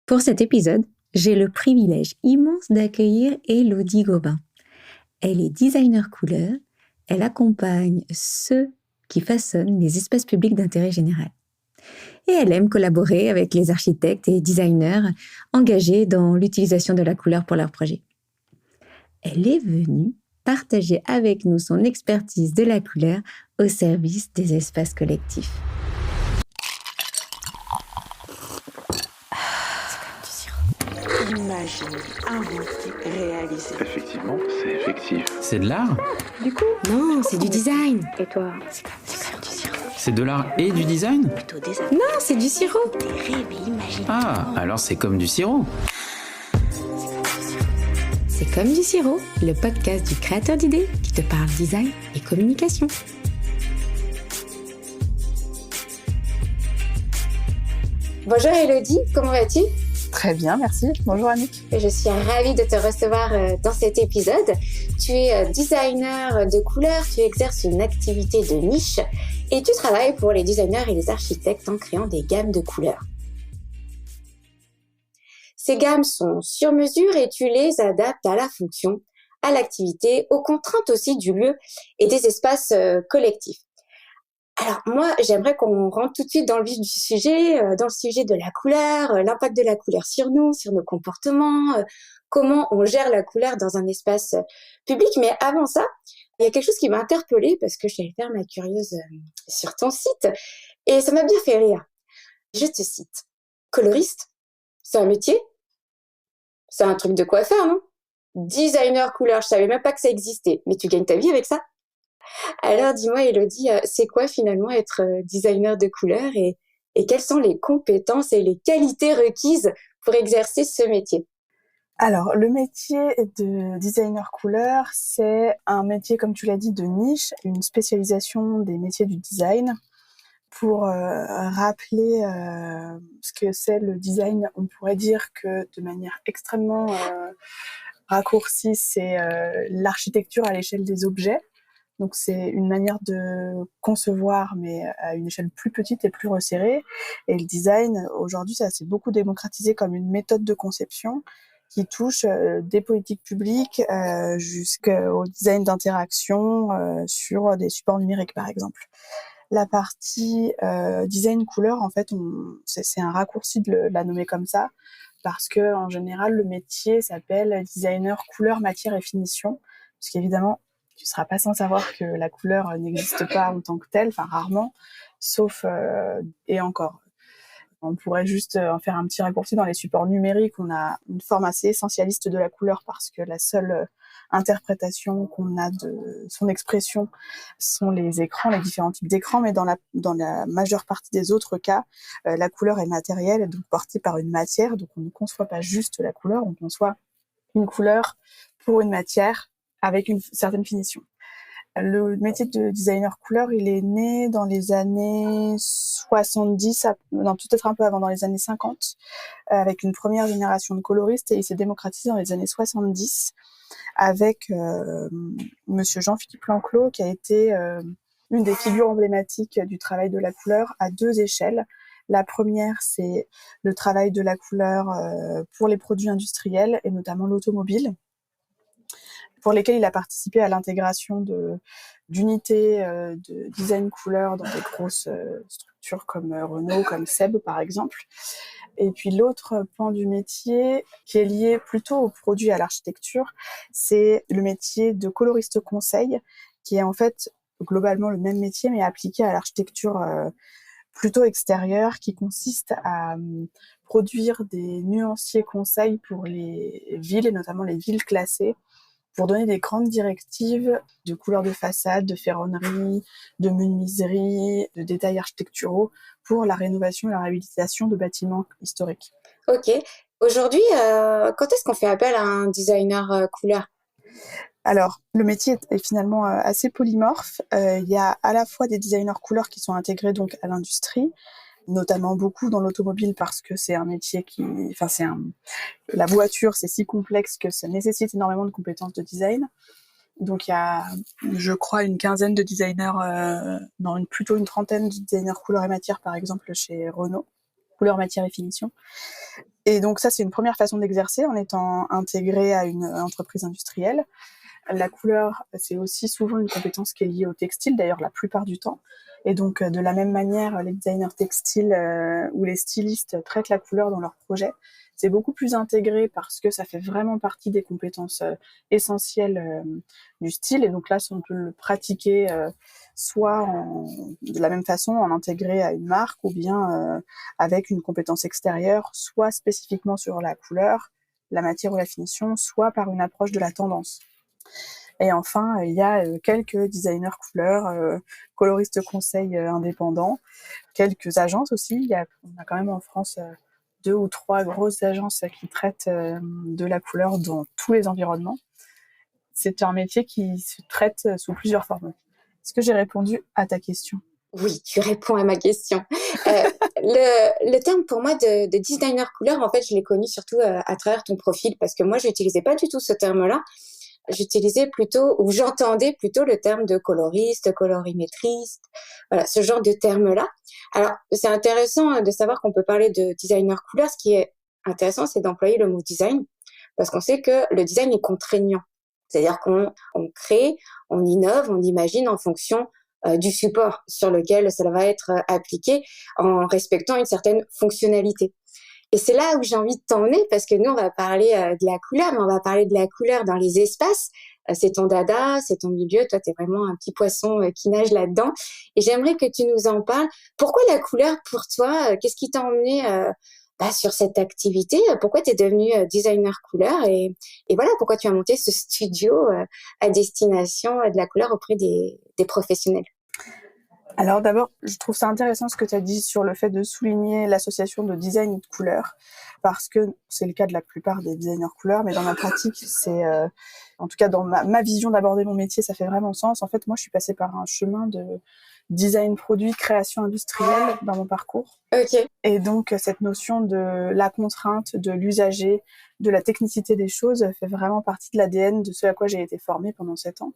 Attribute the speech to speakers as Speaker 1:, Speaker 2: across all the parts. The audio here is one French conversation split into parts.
Speaker 1: Pour cet épisode, j'ai le privilège immense d'accueillir Élodie Gobin. Elle est designer couleur, elle accompagne ceux qui façonnent les espaces publics d'intérêt général. Et elle aime collaborer avec les architectes et designers engagés dans l'utilisation de la couleur pour leurs projets. Elle est venue partager avec nous son expertise de la couleur au service des espaces collectifs.
Speaker 2: Imaginer, inventer, réaliser.
Speaker 3: Effectivement, c'est effectif.
Speaker 4: C'est de l'art ?
Speaker 2: Du coup,
Speaker 5: Non, c'est du design.
Speaker 2: et toi, c'est comme du sirop.
Speaker 4: C'est de l'art et du design ?
Speaker 2: Plutôt des
Speaker 5: Non, c'est du sirop.
Speaker 2: des rêves et imaginer.
Speaker 4: Ah, alors c'est comme du sirop.
Speaker 5: C'est comme du sirop, le podcast du créateur d'idées qui te parle design et communication.
Speaker 6: Bonjour Élodie, comment vas-tu?
Speaker 7: Très bien, merci. Bonjour Annick.
Speaker 6: Je suis ravie de te recevoir dans cet épisode. Tu es designer de couleurs, tu exerces une activité de niche et tu travailles pour les designers et les architectes en créant des gammes de couleurs. Ces gammes sont sur mesure et tu les adaptes à la fonction, à l'activité, aux contraintes aussi du lieu et des espaces collectifs. Alors moi, j'aimerais qu'on rentre tout de suite dans le vif du sujet, dans le sujet de la couleur, l'impact de la couleur sur nous, sur nos comportements, comment on gère la couleur dans un espace public. Mais avant ça, il y a quelque chose qui m'a interpellée parce que je suis allée faire ma curieuse sur ton site et ça m'a bien fait rire. Je te cite. Coloriste, c'est un métier? C'est un truc de coiffeur, non? Designer couleur, je savais même pas que ça existait. Mais tu gagnes ta vie avec ça? Alors dis-moi Élodie, c'est quoi finalement être designer de couleur et quelles sont les compétences et les qualités requises pour exercer ce métier?
Speaker 7: Alors, le métier de designer couleur, c'est un métier, comme tu l'as dit, de niche, une spécialisation des métiers du design. Pour rappeler ce que c'est le design, on pourrait dire que de manière extrêmement raccourcie, c'est l'architecture à l'échelle des objets. Donc c'est une manière de concevoir, mais à une échelle plus petite et plus resserrée. Et le design, aujourd'hui, ça s'est beaucoup démocratisé comme une méthode de conception qui touche des politiques publiques jusqu'au design d'interaction sur des supports numériques, par exemple. La partie design couleur, en fait, c'est un raccourci de la nommer comme ça, parce que en général, le métier s'appelle designer couleur, matière et finition, parce qu'évidemment, tu seras pas sans savoir que la couleur n'existe pas en tant que telle, enfin rarement, sauf et encore. On pourrait juste en faire un petit raccourci dans les supports numériques. On a une forme assez essentialiste de la couleur parce que la seule interprétation qu'on a de son expression sont les écrans, les différents types d'écrans, mais dans la majeure partie des autres cas, la couleur est matérielle et donc portée par une matière. Donc on ne conçoit pas juste la couleur, on conçoit une couleur pour une matière avec une certaine finition. Le métier de designer couleur, il est né dans les années 70, non, peut-être un peu avant, dans les années 50, avec une première génération de coloristes, et il s'est démocratisé dans les années 70 avec monsieur Jean-Philippe Lanclos, qui a été une des figures emblématiques du travail de la couleur à deux échelles. La première, c'est le travail de la couleur pour les produits industriels, et notamment l'automobile, pour lesquels il a participé à l'intégration d'unités de design couleur dans des grosses structures comme Renault, comme Seb par exemple. Et puis l'autre pan du métier, qui est lié plutôt aux produits et à l'architecture, c'est le métier de coloriste conseil, qui est en fait globalement le même métier, mais appliqué à l'architecture plutôt extérieure, qui consiste à produire des nuanciers conseils pour les villes, et notamment les villes classées, pour donner des grandes directives de couleurs de façade, de ferronnerie, de menuiserie, de détails architecturaux pour la rénovation et la réhabilitation de bâtiments historiques.
Speaker 6: Ok. Aujourd'hui, quand est-ce qu'on fait appel à un designer couleur?
Speaker 7: Alors, le métier est finalement assez polymorphe. Il y a à la fois des designers couleurs qui sont intégrés donc à l'industrie, notamment beaucoup dans l'automobile parce que c'est un métier la voiture, c'est si complexe que ça nécessite énormément de compétences de design. Donc il y a, je crois, une quinzaine de designers, plutôt une trentaine de designers couleur et matière, par exemple, chez Renault, couleur, matière et finition. Et donc ça, c'est une première façon d'exercer en étant intégré à une entreprise industrielle. La couleur, c'est aussi souvent une compétence qui est liée au textile, d'ailleurs la plupart du temps. Et donc de la même manière, les designers textiles ou les stylistes traitent la couleur dans leurs projets. C'est beaucoup plus intégré parce que ça fait vraiment partie des compétences essentielles du style. Et donc là, on peut le pratiquer soit de la même façon, en intégré à une marque, ou bien avec une compétence extérieure, soit spécifiquement sur la couleur, la matière ou la finition, soit par une approche de la tendance. Et enfin, il y a quelques designers couleurs, coloristes conseils indépendants, quelques agences aussi. On a quand même en France 2 ou 3 grosses agences qui traitent de la couleur dans tous les environnements. C'est un métier qui se traite sous plusieurs formes. Est-ce que j'ai répondu à ta question ?
Speaker 6: Oui, tu réponds à ma question. Le terme pour moi de designer couleur, en fait, je l'ai connu surtout à travers ton profil, parce que moi, je n'utilisais pas du tout ce terme-là. J'utilisais plutôt, ou j'entendais plutôt le terme de coloriste, colorimétriste, voilà, ce genre de terme-là. Alors, c'est intéressant de savoir qu'on peut parler de designer couleur. Ce qui est intéressant, c'est d'employer le mot design, parce qu'on sait que le design est contraignant. C'est-à-dire qu'on crée, on innove, on imagine en fonction du support sur lequel ça va être appliqué, en respectant une certaine fonctionnalité. Et c'est là où j'ai envie de t'emmener, parce que nous, on va parler de la couleur, mais on va parler de la couleur dans les espaces. C'est ton dada, c'est ton milieu. Toi, t'es vraiment un petit poisson qui nage là-dedans. Et j'aimerais que tu nous en parles. Pourquoi la couleur pour toi? Qu'est-ce qui t'a emmené sur cette activité? Pourquoi t'es devenu designer couleur? Et voilà, pourquoi tu as monté ce studio à destination de la couleur auprès des professionnels?
Speaker 7: Alors d'abord, je trouve ça intéressant ce que tu as dit sur le fait de souligner l'association de design et de couleur, parce que c'est le cas de la plupart des designers couleurs, mais dans ma pratique, en tout cas dans ma vision d'aborder mon métier, ça fait vraiment sens. En fait, moi, je suis passée par un chemin de design produit, création industrielle dans mon parcours.
Speaker 6: Ok.
Speaker 7: Et donc, cette notion de la contrainte, de l'usager, de la technicité des choses fait vraiment partie de l'ADN de ce à quoi j'ai été formée pendant 7 ans.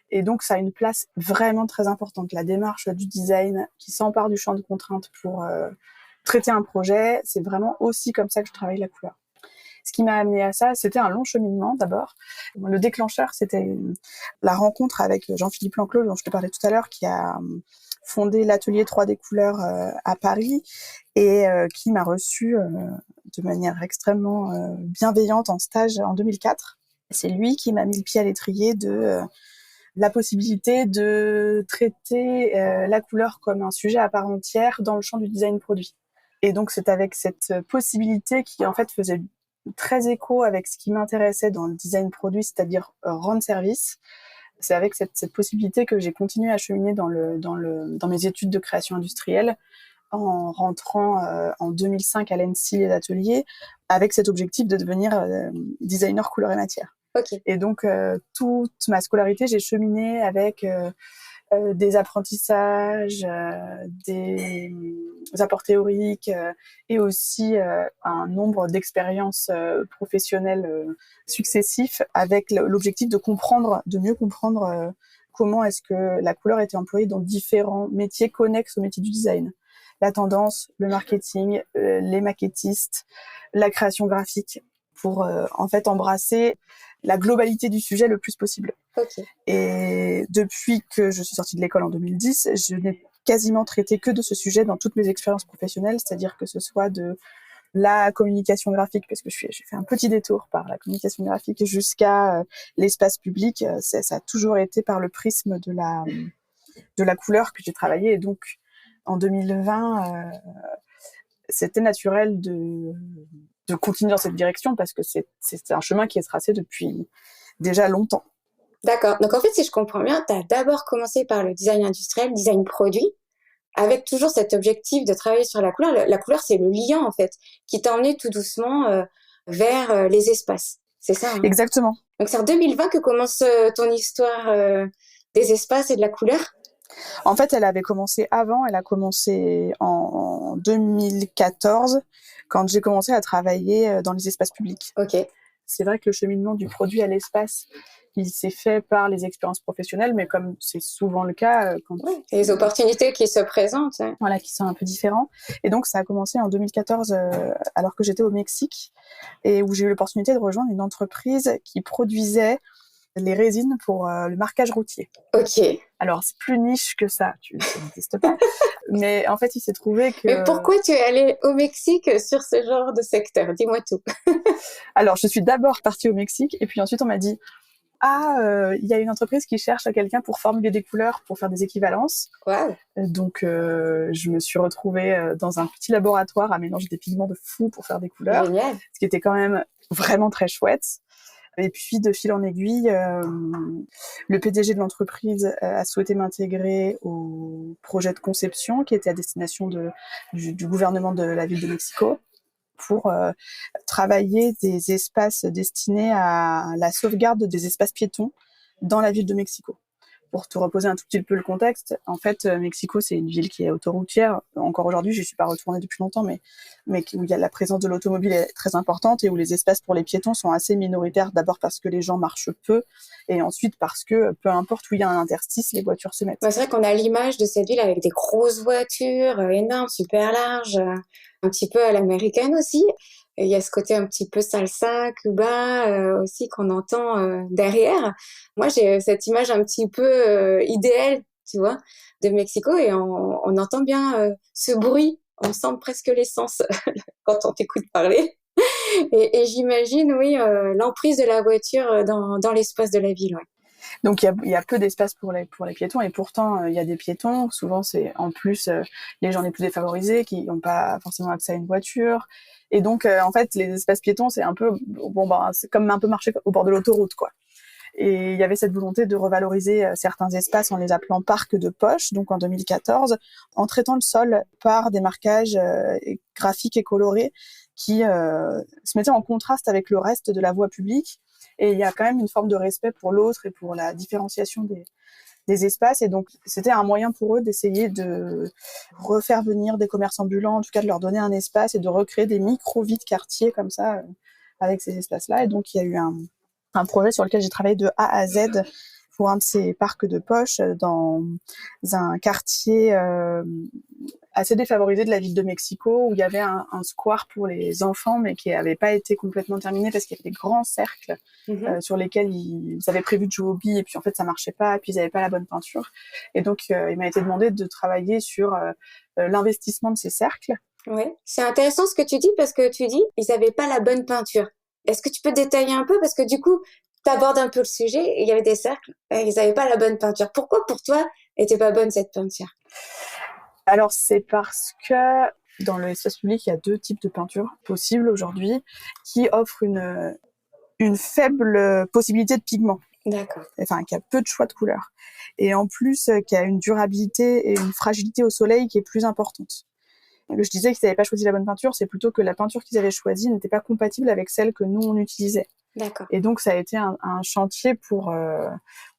Speaker 7: Et donc, ça a une place vraiment très importante. La démarche du design qui s'empare du champ de contraintes pour traiter un projet, c'est vraiment aussi comme ça que je travaille la couleur. Ce qui m'a amené à ça, c'était un long cheminement d'abord. Le déclencheur, c'était la rencontre avec Jean-Philippe Lanclos, dont je te parlais tout à l'heure, qui a fondé l'atelier 3D couleurs à Paris et qui m'a reçue de manière extrêmement bienveillante en stage en 2004. C'est lui qui m'a mis le pied à l'étrier de la possibilité de traiter la couleur comme un sujet à part entière dans le champ du design produit. Et donc, c'est avec cette possibilité qui, en fait, faisait très écho avec ce qui m'intéressait dans le design produit, c'est-à-dire rendre service. C'est avec cette possibilité que j'ai continué à cheminer dans mes études de création industrielle, en rentrant en 2005 à l'ENSI et l'atelier, avec cet objectif de devenir designer couleur et matière.
Speaker 6: Okay.
Speaker 7: Et donc, toute ma scolarité, j'ai cheminé avec des apprentissages, des apports théoriques et aussi un nombre d'expériences professionnelles successifs avec l'objectif de mieux comprendre comment est-ce que la couleur était employée dans différents métiers connexes au métier du design. La tendance, le marketing, les maquettistes, la création graphique, pour en fait embrasser la globalité du sujet le plus possible.
Speaker 6: Okay.
Speaker 7: Et depuis que je suis sortie de l'école en 2010, je n'ai quasiment traité que de ce sujet dans toutes mes expériences professionnelles, c'est-à-dire que ce soit de la communication graphique, parce que j'ai fait un petit détour par la communication graphique, jusqu'à l'espace public, ça a toujours été par le prisme de la couleur que j'ai travaillé. Et donc, en 2020, c'était naturel de continuer dans cette direction parce que c'est un chemin qui est tracé depuis déjà longtemps.
Speaker 6: D'accord. Donc, en fait, si je comprends bien, tu as d'abord commencé par le design industriel, design produit, avec toujours cet objectif de travailler sur la couleur. La couleur, c'est le liant, en fait, qui t'a emmené tout doucement vers les espaces. C'est ça, hein?
Speaker 7: Exactement.
Speaker 6: Donc, c'est en 2020 que commence ton histoire des espaces et de la couleur?
Speaker 7: En fait, elle avait commencé avant. Elle a commencé en 2014, quand j'ai commencé à travailler dans les espaces publics.
Speaker 6: Ok.
Speaker 7: C'est vrai que le cheminement du produit à l'espace, il s'est fait par les expériences professionnelles, mais comme c'est souvent le cas quand
Speaker 6: les opportunités qui se présentent.
Speaker 7: voilà, qui sont un peu différents. Et donc, ça a commencé en 2014, alors que j'étais au Mexique, et où j'ai eu l'opportunité de rejoindre une entreprise qui produisait les résines pour le marquage routier.
Speaker 6: Ok.
Speaker 7: Alors, c'est plus niche que ça, ça n'existe pas. Mais en fait, il s'est trouvé que...
Speaker 6: Mais pourquoi tu es allée au Mexique sur ce genre de secteur? Dis-moi tout.
Speaker 7: Alors, je suis d'abord partie au Mexique, et puis ensuite, on m'a dit il y a une entreprise qui cherche quelqu'un pour formuler des couleurs, pour faire des équivalences.
Speaker 6: Wow.
Speaker 7: Donc, je me suis retrouvée dans un petit laboratoire à mélanger des pigments de fou pour faire des couleurs.
Speaker 6: Génial.
Speaker 7: Ce qui était quand même vraiment très chouette. Et puis, de fil en aiguille, le PDG de l'entreprise a souhaité m'intégrer au projet de conception qui était à destination du gouvernement de la ville de Mexico pour travailler des espaces destinés à la sauvegarde des espaces piétons dans la ville de Mexico. Pour te reposer un tout petit peu le contexte, en fait, Mexico, c'est une ville qui est autoroutière. Encore aujourd'hui, je ne suis pas retournée depuis longtemps, mais où il y a la présence de l'automobile est très importante et où les espaces pour les piétons sont assez minoritaires. D'abord parce que les gens marchent peu et ensuite parce que peu importe où il y a un interstice, les voitures se mettent.
Speaker 6: C'est vrai qu'on a l'image de cette ville avec des grosses voitures, énormes, super larges, un petit peu à l'américaine aussi. Et il y a ce côté un petit peu salsa, Cuba aussi qu'on entend derrière. Moi, j'ai cette image un petit peu idéale, tu vois, de Mexico et on entend bien ce bruit. On sent presque l'essence quand on t'écoute parler. Et j'imagine, oui, l'emprise de la voiture dans l'espace de la ville, ouais.
Speaker 7: Donc il y a peu d'espace pour les piétons et pourtant il y a des piétons. Souvent c'est en plus les gens les plus défavorisés qui n'ont pas forcément accès à une voiture. Et donc en fait les espaces piétons c'est un peu c'est comme un peu marcher au bord de l'autoroute quoi. Et il y avait cette volonté de revaloriser certains espaces en les appelant parcs de poche, donc en 2014, en traitant le sol par des marquages graphiques et colorés qui se mettaient en contraste avec le reste de la voie publique. Et il y a quand même une forme de respect pour l'autre et pour la différenciation des espaces. Et donc, c'était un moyen pour eux d'essayer de refaire venir des commerces ambulants, en tout cas de leur donner un espace et de recréer des micro-vies de quartier comme ça, avec ces espaces-là. Et donc, il y a eu un projet sur lequel j'ai travaillé de A à Z pour un de ces parcs de poche dans un quartier assez défavorisé de la ville de Mexico où il y avait un square pour les enfants mais qui n'avait pas été complètement terminé parce qu'il y avait des grands cercles sur lesquels ils avaient prévu de jouer aux billes et puis en fait ça marchait pas et puis ils n'avaient pas la bonne peinture et donc il m'a été demandé de travailler sur l'investissement de ces cercles.
Speaker 6: Oui, c'est intéressant ce que tu dis parce que tu dis ils n'avaient pas la bonne peinture. Est-ce que tu peux détailler un peu parce que du coup tu abordes un peu le sujet et il y avait des cercles et ils n'avaient pas la bonne peinture. Pourquoi pour toi n'était pas bonne cette peinture?
Speaker 7: Alors c'est parce que dans l'espace public il y a deux types de peintures possibles aujourd'hui qui offrent une faible possibilité de pigment.
Speaker 6: D'accord.
Speaker 7: Enfin, qui a peu de choix de couleurs. Et en plus, qui a une durabilité et une fragilité au soleil qui est plus importante. Je disais qu'ils n'avaient pas choisi la bonne peinture, c'est plutôt que la peinture qu'ils avaient choisie n'était pas compatible avec celle que nous, on utilisait.
Speaker 6: D'accord.
Speaker 7: Et donc, ça a été un chantier pour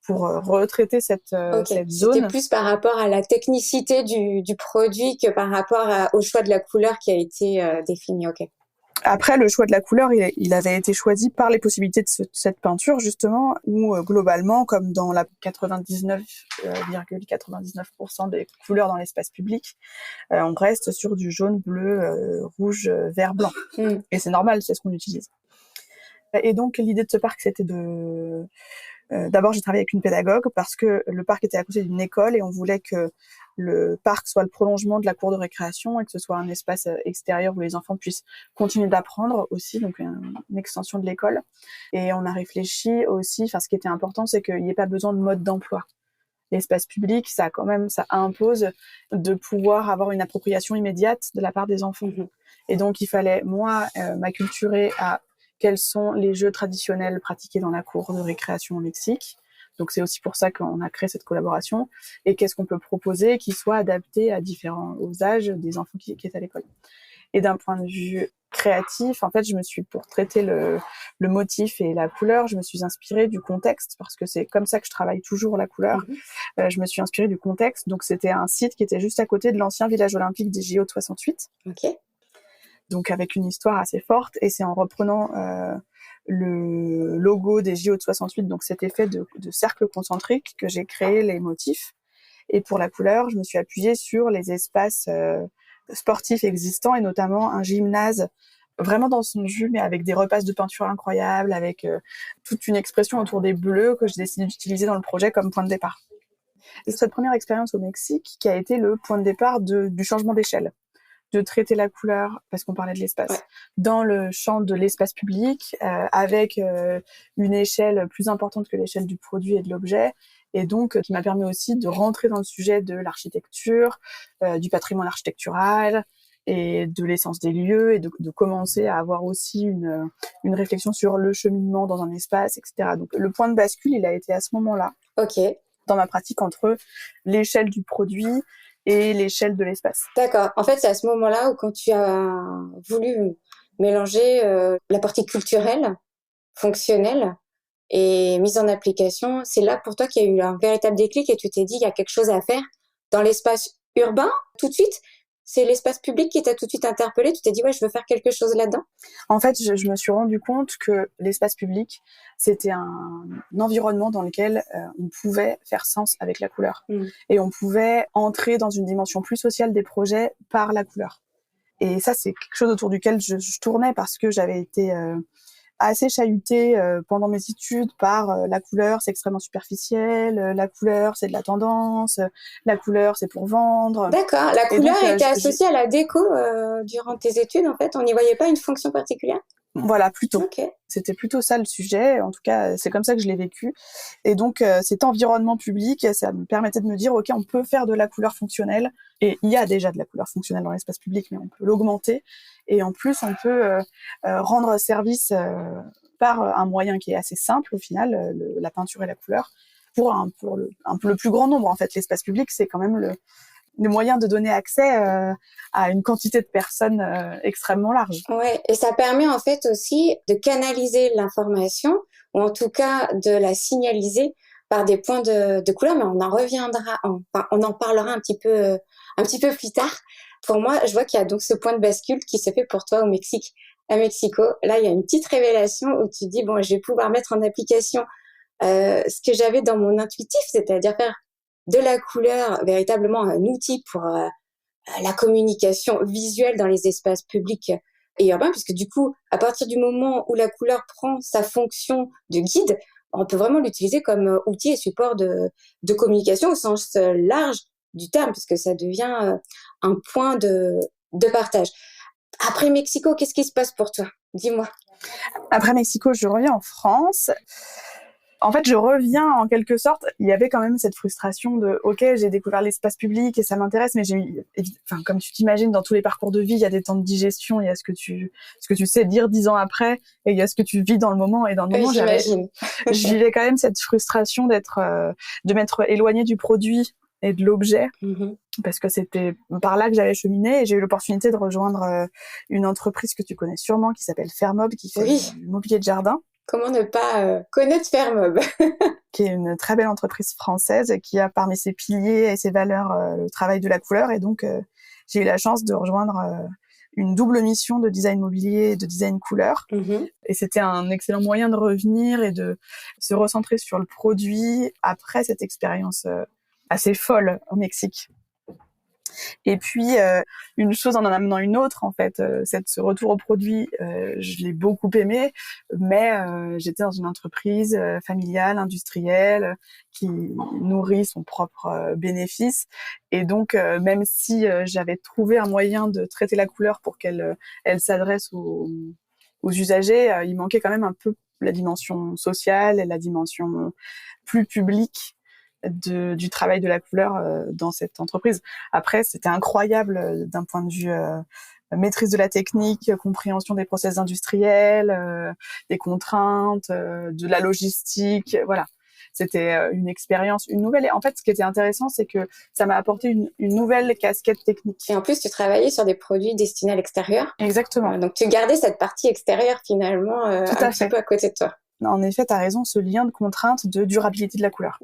Speaker 7: retraiter cette zone.
Speaker 6: C'était plus par rapport à la technicité du produit que par rapport au choix de la couleur qui a été défini. Ok.
Speaker 7: Après, le choix de la couleur, il avait été choisi par les possibilités de cette peinture, justement, où globalement, comme dans la 99,99% des couleurs dans l'espace public, on reste sur du jaune, bleu, rouge, vert, blanc. Et c'est normal, c'est ce qu'on utilise. Et donc, l'idée de ce parc, c'était d'abord, j'ai travaillé avec une pédagogue parce que le parc était à côté d'une école et on voulait que le parc soit le prolongement de la cour de récréation et que ce soit un espace extérieur où les enfants puissent continuer d'apprendre aussi, donc une extension de l'école. Et on a réfléchi aussi, ce qui était important, c'est qu'il n'y ait pas besoin de mode d'emploi. L'espace public, ça impose de pouvoir avoir une appropriation immédiate de la part des enfants. Et donc, il fallait, moi, m'acculturer à quels sont les jeux traditionnels pratiqués dans la cour de récréation au Mexique. Donc, c'est aussi pour ça qu'on a créé cette collaboration. Et qu'est-ce qu'on peut proposer qui soit adapté aux âges des enfants qui est à l'école. Et d'un point de vue créatif, en fait, pour traiter le motif et la couleur, je me suis inspirée du contexte, parce que c'est comme ça que je travaille toujours la couleur. Je me suis inspirée du contexte. Donc, c'était un site qui était juste à côté de l'ancien village olympique des JO de 68.
Speaker 6: Ok.
Speaker 7: Donc avec une histoire assez forte, et c'est en reprenant le logo des JO de 68, donc cet effet de cercle concentrique que j'ai créé les motifs. Et pour la couleur, je me suis appuyée sur les espaces sportifs existants et notamment un gymnase vraiment dans son jus, mais avec des repasses de peinture incroyables, avec toute une expression autour des bleus que j'ai décidé d'utiliser dans le projet comme point de départ. C'est cette première expérience au Mexique qui a été le point de départ du changement d'échelle, de traiter la couleur, parce qu'on parlait de l'espace, dans le champ de l'espace public, avec une échelle plus importante que l'échelle du produit et de l'objet, et donc qui m'a permis aussi de rentrer dans le sujet de l'architecture, du patrimoine architectural, et de l'essence des lieux, et de commencer à avoir aussi une réflexion sur le cheminement dans un espace, etc. Donc le point de bascule, il a été à ce moment-là, dans ma pratique, entre l'échelle du produit et l'échelle de l'espace.
Speaker 6: D'accord. En fait, c'est à ce moment-là où quand tu as voulu mélanger la partie culturelle, fonctionnelle et mise en application, c'est là pour toi qu'il y a eu un véritable déclic et tu t'es dit, il y a quelque chose à faire dans l'espace urbain tout de suite. C'est l'espace public qui t'a tout de suite interpellé. Tu t'es dit, ouais, je veux faire quelque chose là-dedans.
Speaker 7: En fait, je me suis rendu compte que l'espace public, c'était un environnement dans lequel on pouvait faire sens avec la couleur. Et on pouvait entrer dans une dimension plus sociale des projets par la couleur. Et ça, c'est quelque chose autour duquel je tournais parce que j'avais été assez chahutée pendant mes études par la couleur, c'est extrêmement superficiel, la couleur, c'est de la tendance, la couleur, c'est pour vendre.
Speaker 6: D'accord. La couleur était associée à la déco durant tes études, en fait. On n'y voyait pas une fonction particulière?
Speaker 7: Voilà, plutôt.
Speaker 6: Okay.
Speaker 7: C'était plutôt ça le sujet. En tout cas, c'est comme ça que je l'ai vécu. Et donc, cet environnement public, ça me permettait de me dire, OK, on peut faire de la couleur fonctionnelle. Et il y a déjà de la couleur fonctionnelle dans l'espace public, mais on peut l'augmenter. Et en plus, on peut rendre service par un moyen qui est assez simple, au final, la peinture et la couleur, pour le plus grand nombre. En fait, l'espace public, c'est quand même le moyen de donner accès à une quantité de personnes extrêmement large.
Speaker 6: Ouais, et ça permet en fait aussi de canaliser l'information, ou en tout cas de la signaliser par des points de couleur, mais on en parlera un petit peu plus tard. Pour moi, je vois qu'il y a donc ce point de bascule qui se fait pour toi au Mexique, à Mexico. Là, il y a une petite révélation où tu dis, bon, je vais pouvoir mettre en application ce que j'avais dans mon intuitif, c'est-à-dire faire de la couleur véritablement un outil pour la communication visuelle dans les espaces publics et urbains, puisque du coup, à partir du moment où la couleur prend sa fonction de guide, on peut vraiment l'utiliser comme outil et support de communication au sens large du terme, puisque ça devient un point de partage. Après Mexico, qu'est-ce qui se passe pour toi? Dis-moi.
Speaker 7: Après Mexico, je reviens en France. En fait, je reviens en quelque sorte. Il y avait quand même cette frustration de, OK, j'ai découvert l'espace public et ça m'intéresse, mais comme tu t'imagines, dans tous les parcours de vie, il y a des temps de digestion, il y a ce que tu sais dire 10 ans après, et il y a ce que tu vis dans le moment. Et dans le moment, je vivais quand même cette frustration de m'être éloignée du produit et de l'objet, parce que c'était par là que j'avais cheminé, et j'ai eu l'opportunité de rejoindre une entreprise que tu connais sûrement, qui s'appelle Fermob, qui fait du mobilier de jardin.
Speaker 6: Comment ne pas connaître Fermob?
Speaker 7: Qui est une très belle entreprise française qui a parmi ses piliers et ses valeurs le travail de la couleur. Et donc, j'ai eu la chance de rejoindre une double mission de design mobilier et de design couleur. Et c'était un excellent moyen de revenir et de se recentrer sur le produit après cette expérience assez folle au Mexique. Et puis, une chose en amenant une autre, en fait, ce retour au produit, je l'ai beaucoup aimé, mais j'étais dans une entreprise familiale, industrielle, qui nourrit son propre bénéfice. Et donc, même si j'avais trouvé un moyen de traiter la couleur pour qu'elle s'adresse aux usagers, il manquait quand même un peu la dimension sociale et la dimension plus publique du travail de la couleur dans cette entreprise. Après, c'était incroyable d'un point de vue maîtrise de la technique, compréhension des process industriels, des contraintes, de la logistique, voilà. C'était une expérience, une nouvelle. Et en fait, ce qui était intéressant, c'est que ça m'a apporté une nouvelle casquette technique.
Speaker 6: Et en plus, tu travaillais sur des produits destinés à l'extérieur.
Speaker 7: Exactement.
Speaker 6: Donc, tu gardais cette partie extérieure, finalement, un petit peu à côté de toi.
Speaker 7: En effet, tu as raison, ce lien de contrainte de durabilité de la couleur.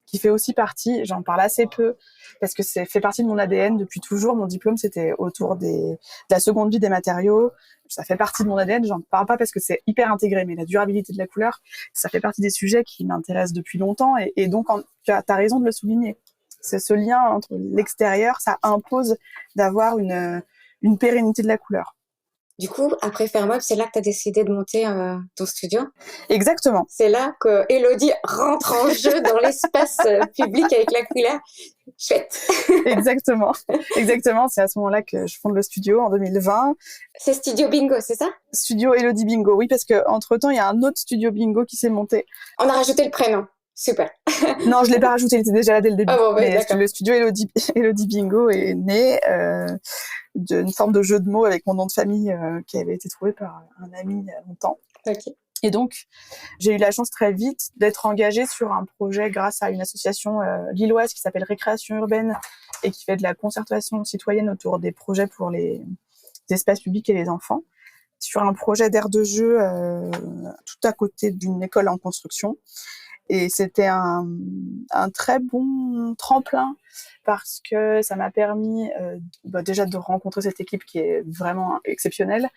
Speaker 7: Qui fait aussi partie, j'en parle assez peu, parce que ça fait partie de mon ADN depuis toujours. Mon diplôme, c'était autour de la seconde vie des matériaux, ça fait partie de mon ADN, j'en parle pas parce que c'est hyper intégré, mais la durabilité de la couleur, ça fait partie des sujets qui m'intéressent depuis longtemps, et donc tu as raison de le souligner. C'est ce lien entre l'extérieur, ça impose d'avoir une pérennité de la couleur.
Speaker 6: Du coup, après Fairmob, c'est là que tu as décidé de monter ton studio.
Speaker 7: Exactement.
Speaker 6: C'est là que Elodie rentre en jeu dans l'espace public avec la couleur. Chouette.
Speaker 7: Exactement. C'est à ce moment-là que je fonde le studio en 2020.
Speaker 6: C'est Studio Bingo, c'est ça?
Speaker 7: Studio Elodie Bingo, oui, parce que entre-temps, il y a un autre studio Bingo qui s'est monté.
Speaker 6: On a rajouté le prénom. Super.
Speaker 7: Non, je l'ai pas rajouté, il était déjà là dès le début.
Speaker 6: Ah bon, ouais,
Speaker 7: mais
Speaker 6: d'accord.
Speaker 7: le studio Elodie Bingo est né d'une forme de jeu de mots avec mon nom de famille qui avait été trouvé par un ami il y a longtemps.
Speaker 6: Ok.
Speaker 7: Et donc, j'ai eu la chance très vite d'être engagée sur un projet grâce à une association lilloise qui s'appelle Récréation Urbaine et qui fait de la concertation citoyenne autour des projets pour les espaces publics et les enfants, sur un projet d'aire de jeu tout à côté d'une école en construction. Et c'était un très bon tremplin parce que ça m'a permis déjà de rencontrer cette équipe qui est vraiment exceptionnelle,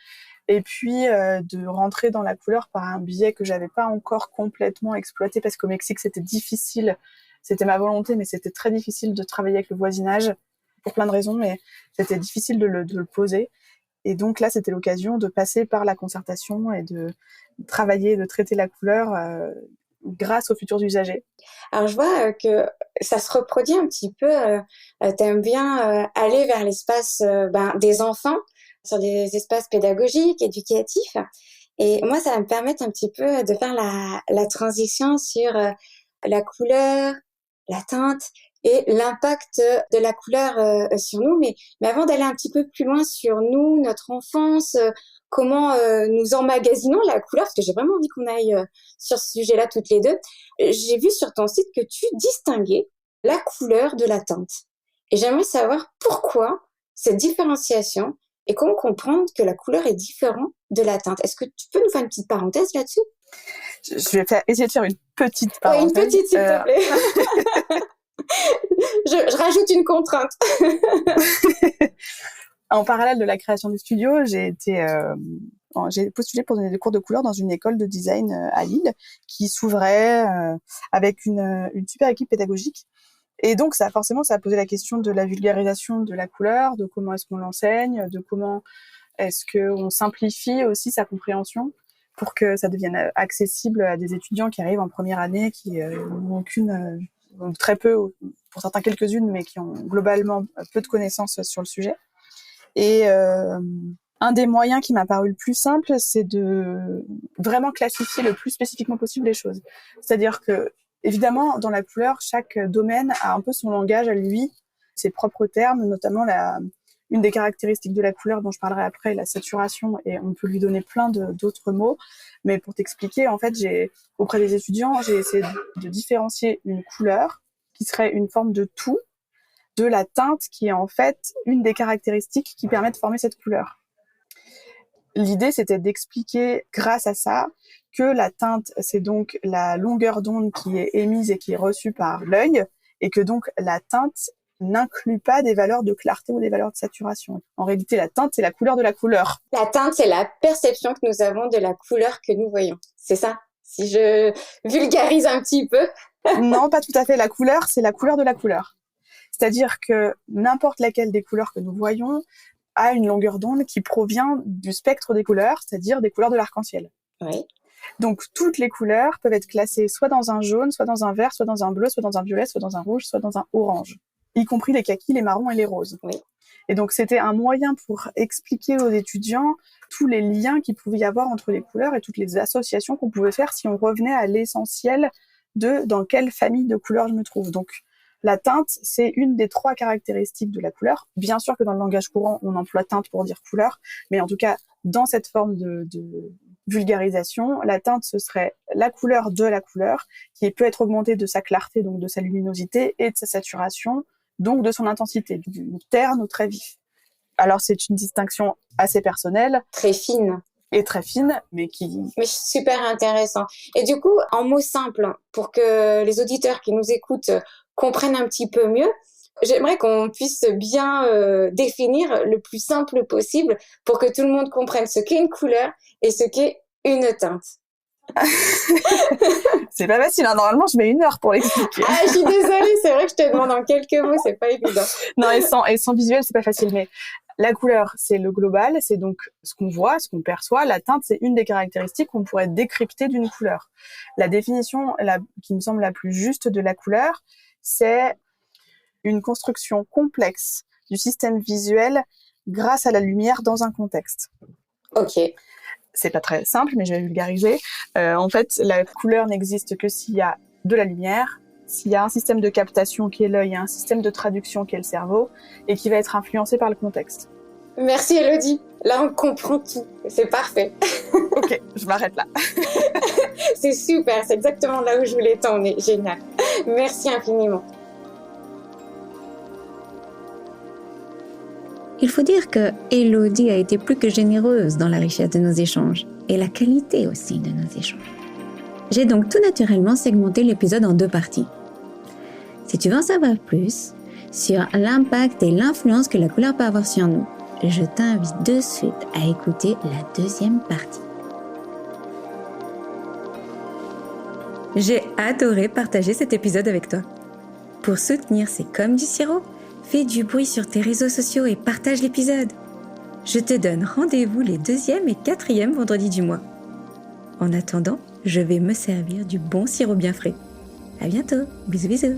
Speaker 7: et puis de rentrer dans la couleur par un biais que j'avais pas encore complètement exploité, parce qu'au Mexique c'était difficile, c'était ma volonté, mais c'était très difficile de travailler avec le voisinage pour plein de raisons, mais c'était difficile de le poser. Et donc là, c'était l'occasion de passer par la concertation et de travailler, de traiter la couleur grâce aux futurs usagers.
Speaker 6: Alors, je vois que ça se reproduit un petit peu. T'aimes bien aller vers l'espace des enfants, sur des espaces pédagogiques, éducatifs. Et moi, ça va me permettre un petit peu de faire la transition sur la couleur, la teinte et l'impact de la couleur sur nous. Mais avant d'aller un petit peu plus loin sur nous, notre enfance, comment nous emmagasinons la couleur, parce que j'ai vraiment envie qu'on aille sur ce sujet-là toutes les deux. J'ai vu sur ton site que tu distinguais la couleur de la teinte. Et j'aimerais savoir pourquoi cette différenciation et comment comprendre que la couleur est différente de la teinte. Est-ce que tu peux nous faire une petite parenthèse là-dessus?
Speaker 7: Je vais essayer de faire une petite parenthèse.
Speaker 6: Oui, une petite, s'il te plaît. Je rajoute une contrainte.
Speaker 7: En parallèle de la création du studio, j'ai postulé pour donner des cours de couleur dans une école de design à Lille qui s'ouvrait avec une super équipe pédagogique. Et donc, ça a posé la question de la vulgarisation de la couleur, de comment est-ce qu'on l'enseigne, de comment est-ce qu'on simplifie aussi sa compréhension pour que ça devienne accessible à des étudiants qui arrivent en première année, qui n'ont très peu, pour certains quelques-unes, mais qui ont globalement peu de connaissances sur le sujet. Et un des moyens qui m'a paru le plus simple, c'est de vraiment classifier le plus spécifiquement possible les choses. C'est-à-dire que, évidemment, dans la couleur, chaque domaine a un peu son langage à lui, ses propres termes, notamment une des caractéristiques de la couleur dont je parlerai après, la saturation, et on peut lui donner plein d'autres mots. Mais pour t'expliquer, en fait, auprès des étudiants, j'ai essayé de différencier une couleur qui serait une forme de tout, de la teinte qui est en fait une des caractéristiques qui permet de former cette couleur. L'idée, c'était d'expliquer grâce à ça que la teinte, c'est donc la longueur d'onde qui est émise et qui est reçue par l'œil, et que donc la teinte n'inclut pas des valeurs de clarté ou des valeurs de saturation. En réalité, la teinte, c'est la couleur de la couleur.
Speaker 6: La teinte, c'est la perception que nous avons de la couleur que nous voyons. C'est ça? Si je vulgarise un petit peu.
Speaker 7: Non, pas tout à fait. La couleur, c'est la couleur de la couleur. C'est-à-dire que n'importe laquelle des couleurs que nous voyons a une longueur d'onde qui provient du spectre des couleurs, c'est-à-dire des couleurs de l'arc-en-ciel.
Speaker 6: Oui.
Speaker 7: Donc, toutes les couleurs peuvent être classées soit dans un jaune, soit dans un vert, soit dans un bleu, soit dans un violet, soit dans un rouge, soit dans un orange, y compris les kakis, les marrons et les roses.
Speaker 6: Oui.
Speaker 7: Et donc, c'était un moyen pour expliquer aux étudiants tous les liens qu'il pouvait y avoir entre les couleurs et toutes les associations qu'on pouvait faire si on revenait à l'essentiel de dans quelle famille de couleurs je me trouve. Donc, la teinte, c'est une des 3 caractéristiques de la couleur. Bien sûr que dans le langage courant, on emploie teinte pour dire couleur, mais en tout cas, dans cette forme de vulgarisation, la teinte, ce serait la couleur de la couleur, qui peut être augmentée de sa clarté, donc de sa luminosité, et de sa saturation, donc de son intensité, du terne au très vif. Alors, c'est une distinction assez personnelle.
Speaker 6: Très fine.
Speaker 7: Et très fine, mais
Speaker 6: super intéressant. Et du coup, en mots simples, pour que les auditeurs qui nous écoutent comprennent un petit peu mieux, J'aimerais qu'on puisse bien définir le plus simple possible pour que tout le monde comprenne ce qu'est une couleur et ce qu'est une teinte.
Speaker 7: C'est pas facile, hein. Normalement, je mets 1 heure pour l'expliquer.
Speaker 6: Ah, je suis désolée, c'est vrai que je te demande en quelques mots, c'est pas évident.
Speaker 7: Non, et sans visuel, c'est pas facile, mais la couleur, c'est le global, c'est donc ce qu'on voit, ce qu'on perçoit. La teinte, c'est une des caractéristiques qu'on pourrait décrypter d'une couleur. La définition qui me semble la plus juste de la couleur, c'est une construction complexe du système visuel grâce à la lumière dans un contexte.
Speaker 6: Ok.
Speaker 7: C'est pas très simple, mais je vais vulgariser. En fait, la couleur n'existe que s'il y a de la lumière, s'il y a un système de captation qui est l'œil, et un système de traduction qui est le cerveau, et qui va être influencé par le contexte.
Speaker 6: Merci Elodie. Là, on comprend tout. C'est parfait.
Speaker 7: Ok, je m'arrête là.
Speaker 6: C'est super, c'est exactement là où je voulais t'emmener. Génial. Merci infiniment.
Speaker 1: Il faut dire que Elodie a été plus que généreuse dans la richesse de nos échanges et la qualité aussi de nos échanges. J'ai donc tout naturellement segmenté l'épisode en 2 parties. Si tu veux en savoir plus sur l'impact et l'influence que la couleur peut avoir sur nous, je t'invite de suite à écouter la 2e partie. J'ai adoré partager cet épisode avec toi. Pour soutenir C'est comme du sirop, fais du bruit sur tes réseaux sociaux et partage l'épisode. Je te donne rendez-vous les 2e et 4e vendredis du mois. En attendant, je vais me servir du bon sirop bien frais. À bientôt, bisous bisous.